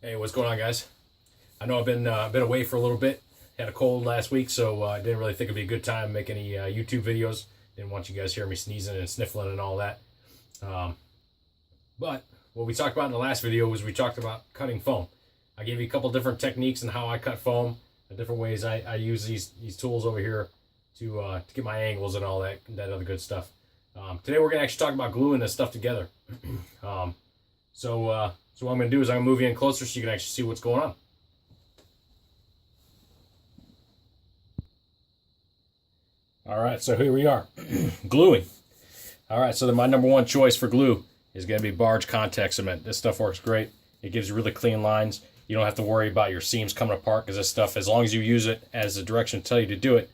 Hey, what's going on, guys? I know I've been away for a little bit. Had a cold last week, so I didn't really think it'd be a good time to make any YouTube videos. Didn't want you guys to hear me sneezing and sniffling and all that. But what we talked about in the last video was we talked about cutting foam. I gave you a couple different techniques and how I cut foam, the different ways I use these tools over here to get my angles and all that other good stuff. Today we're gonna actually talk about gluing this stuff together. So what I'm going to do is I'm going to move you in closer so you can actually see what's going on. All right, so here we are, gluing. All right, so then my number one choice for glue is going to be barge contact cement. This stuff works great. It gives you really clean lines. You don't have to worry about your seams coming apart because this stuff, as long as you use it as the directions tell you to do it,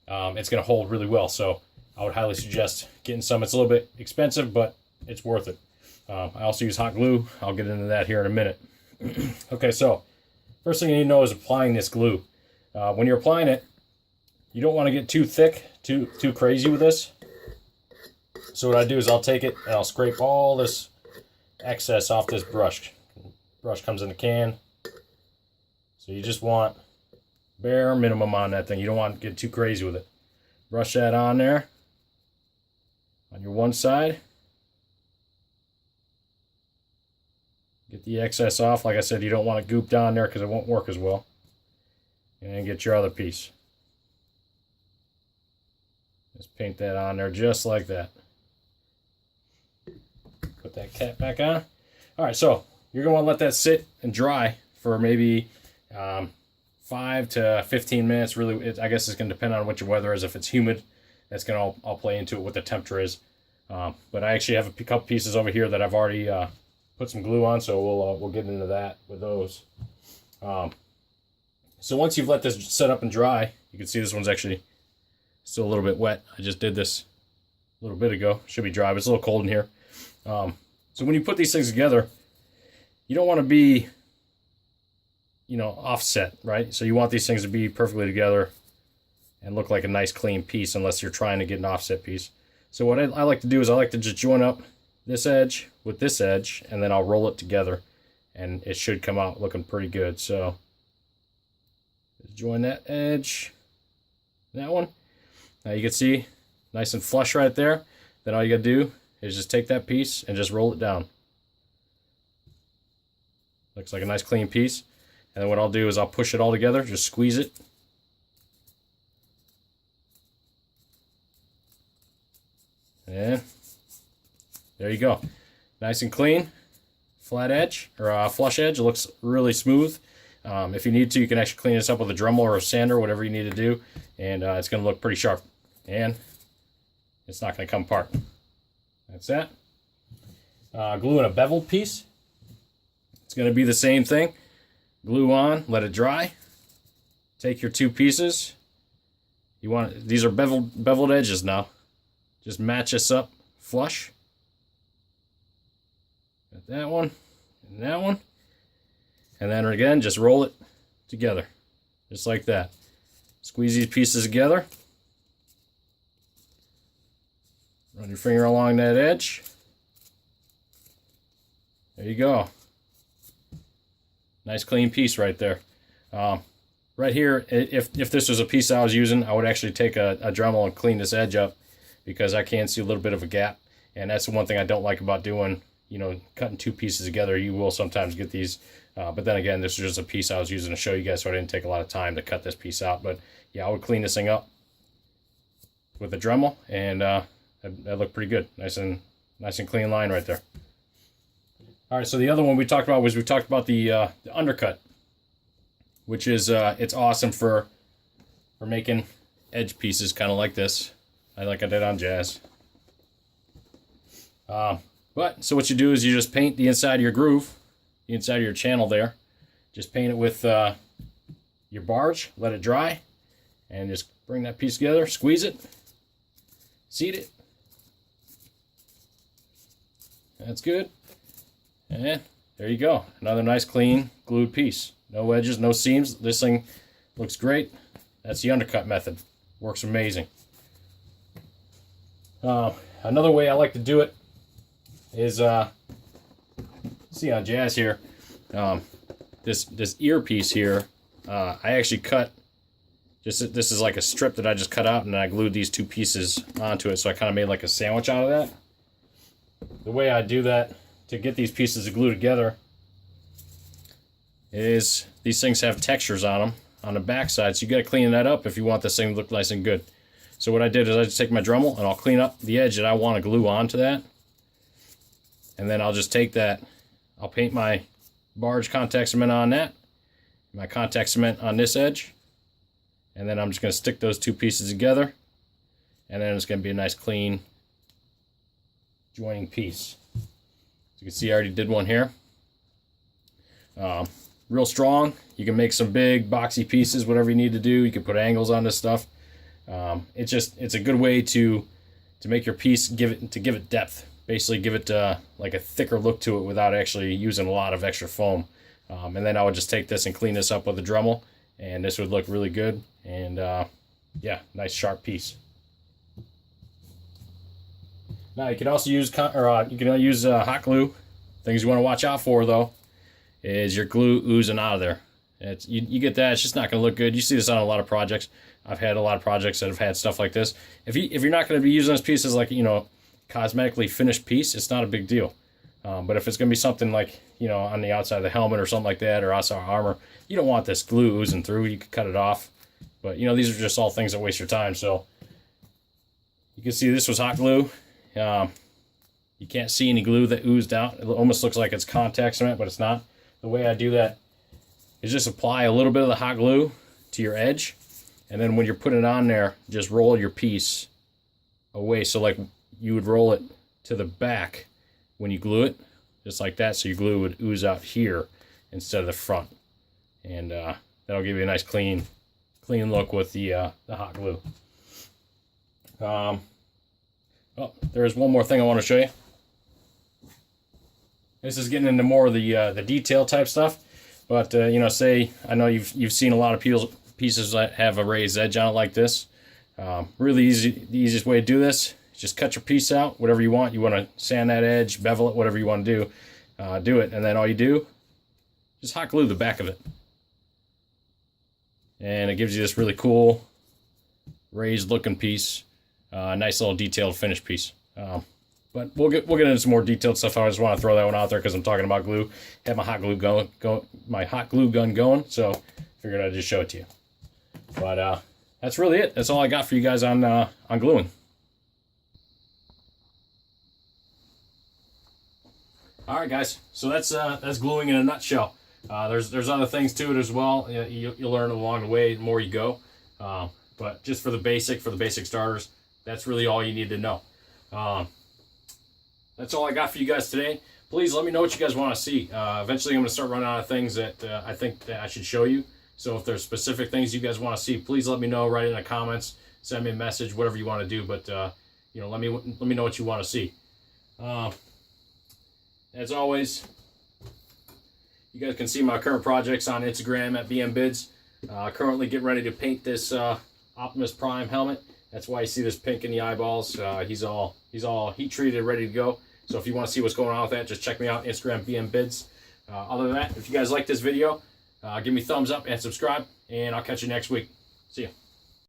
it's going to hold really well. So I would highly suggest getting some. It's a little bit expensive, but it's worth it. I also use hot glue. I'll get into that here in a minute. Okay, so first thing you need to know is applying this glue. When you're applying it, you don't want to get too thick, too crazy with this. So what I do is I'll take it and I'll scrape all this excess off this brush. Brush comes in a can. So you just want bare minimum on that thing. You don't want to get too crazy with it. Brush that on there on your one side. Get the excess off. Like I said, you don't want it gooped on there because it won't work as well. And then get your other piece. Just paint that on there just like that. Put that cap back on. Alright, so you're going to want to let that sit and dry for maybe 5 to 15 minutes. Really, I guess it's going to depend on what your weather is. If it's humid, that's going to all play into it, what the temperature is. But I actually have a couple pieces over here that I've already put some glue on, so we'll get into that with those. So once you've let this set up and dry, you can see this one's actually still a little bit wet. I just did this a little bit ago. Should be dry, but it's a little cold in here. So when you put these things together, you don't want to be, offset, right? So you want these things to be perfectly together and look like a nice clean piece, unless you're trying to get an offset piece. So what I like to do is I like to just join up this edge with this edge, and then I'll roll it together, and it should come out looking pretty good. So join that edge, that one. Now you can see nice and flush right there. Then all you gotta do is just take that piece and just roll it down. Looks like a nice clean piece. And then what I'll do is I'll push it all together, just squeeze it. And there you go. Nice and clean. Flat edge, or flush edge. It looks really smooth. If you need to, you can actually clean this up with a Dremel or a sander, whatever you need to do. And it's going to look pretty sharp. And it's not going to come apart. That's that. Glue in a beveled piece. It's going to be the same thing. Glue on, let it dry. Take your two pieces. These are beveled edges now. Just match this up flush. Got that one and that one. And then again, just roll it together. Just like that. Squeeze these pieces together. Run your finger along that edge. There you go. Nice clean piece right there. Right here, if this was a piece I was using, I would actually take a Dremel and clean this edge up, because I can see a little bit of a gap. And that's the one thing I don't like about doing, cutting two pieces together. You will sometimes get these. But then again, this is just a piece I was using to show you guys, so I didn't take a lot of time to cut this piece out. But yeah, I would clean this thing up with a Dremel, and that looked pretty good. Nice and clean line right there. All right, so the other one we talked about was the undercut, which is it's awesome for making edge pieces kind of like this. I did on Jazz. So what you do is you just paint the inside of your groove, the inside of your channel there. Just paint it with your barge, let it dry, and just bring that piece together, squeeze it, seat it. That's good. And there you go. Another nice clean glued piece. No edges, no seams. This thing looks great. That's the undercut method. Works amazing. Another way I like to do it is, see on Jazz here, this earpiece here, I actually cut, this is like a strip that I just cut out, and I glued these two pieces onto it, so I kind of made like a sandwich out of that. The way I do that to get these pieces to glue together is these things have textures on them on the back side, so you got to clean that up if you want this thing to look nice and good. So what I did is I just take my Dremel and I'll clean up the edge that I want to glue onto that, and then I'll just take that, I'll paint my barge contact cement on that, my contact cement on this edge, and then I'm just going to stick those two pieces together, and then it's going to be a nice clean joining piece. As you can see, I already did one here. Real strong. You can make some big boxy pieces, whatever you need to do. You can put angles on this stuff. It's a good way to make your piece, give it depth. Basically give it like a thicker look to it without actually using a lot of extra foam. And then I would just take this and clean this up with a Dremel, and this would look really good. And yeah, nice sharp piece. Now you can also use hot glue. Things you want to watch out for though is your glue oozing out of there. You get that, it's just not going to look good. You see this on a lot of projects. I've had a lot of projects that have had stuff like this. If you're not going to be using this piece as like, you know, cosmetically finished piece, it's not a big deal. But if it's going to be something like, you know, on the outside of the helmet or something like that, or outside armor, you don't want this glue oozing through. You can cut it off. But, you know, these are just all things that waste your time. So you can see this was hot glue. You can't see any glue that oozed out. It almost looks like it's contact cement, but it's not. The way I do that is just apply a little bit of the hot glue to your edge, and then when you're putting it on there, just roll your piece away. So like you would roll it to the back when you glue it, just like that, so your glue would ooze out here instead of the front. And that'll give you a nice clean look with the hot glue. Oh, there's one more thing I want to show you. This is getting into more of the detail type stuff, but you know, say I know you've seen a lot of pieces that have a raised edge on it like this. Really easy. The easiest way to do this is just cut your piece out, whatever you want. You want to sand that edge, bevel it, whatever you want to do, do it, and then all you do, just hot glue the back of it, and it gives you this really cool raised looking piece. Nice little detailed finished piece. But we'll get into some more detailed stuff. I just want to throw that one out there because I'm talking about glue. Have my hot glue gun going, so figured I'd just show it to you. But that's really it. That's all I got for you guys on gluing. All right, guys. So that's gluing in a nutshell. There's other things to it as well. You'll learn along the way the more you go. But just for the basic starters, that's really all you need to know. That's all I got for you guys today. Please let me know what you guys want to see. Eventually I'm going to start running out of things that I think that I should show you. So if there's specific things you guys want to see, please let me know. Write it in the comments, send me a message, whatever you want to do. But you know, let me know what you want to see. As always, you guys can see my current projects on Instagram at BMBids. Currently getting ready to paint this Optimus Prime helmet. That's why you see this pink in the eyeballs. He's all heat treated, ready to go. So if you want to see what's going on with that, just check me out, Instagram BMBids. Other than that, if you guys like this video, give me a thumbs up and subscribe, and I'll catch you next week. See ya.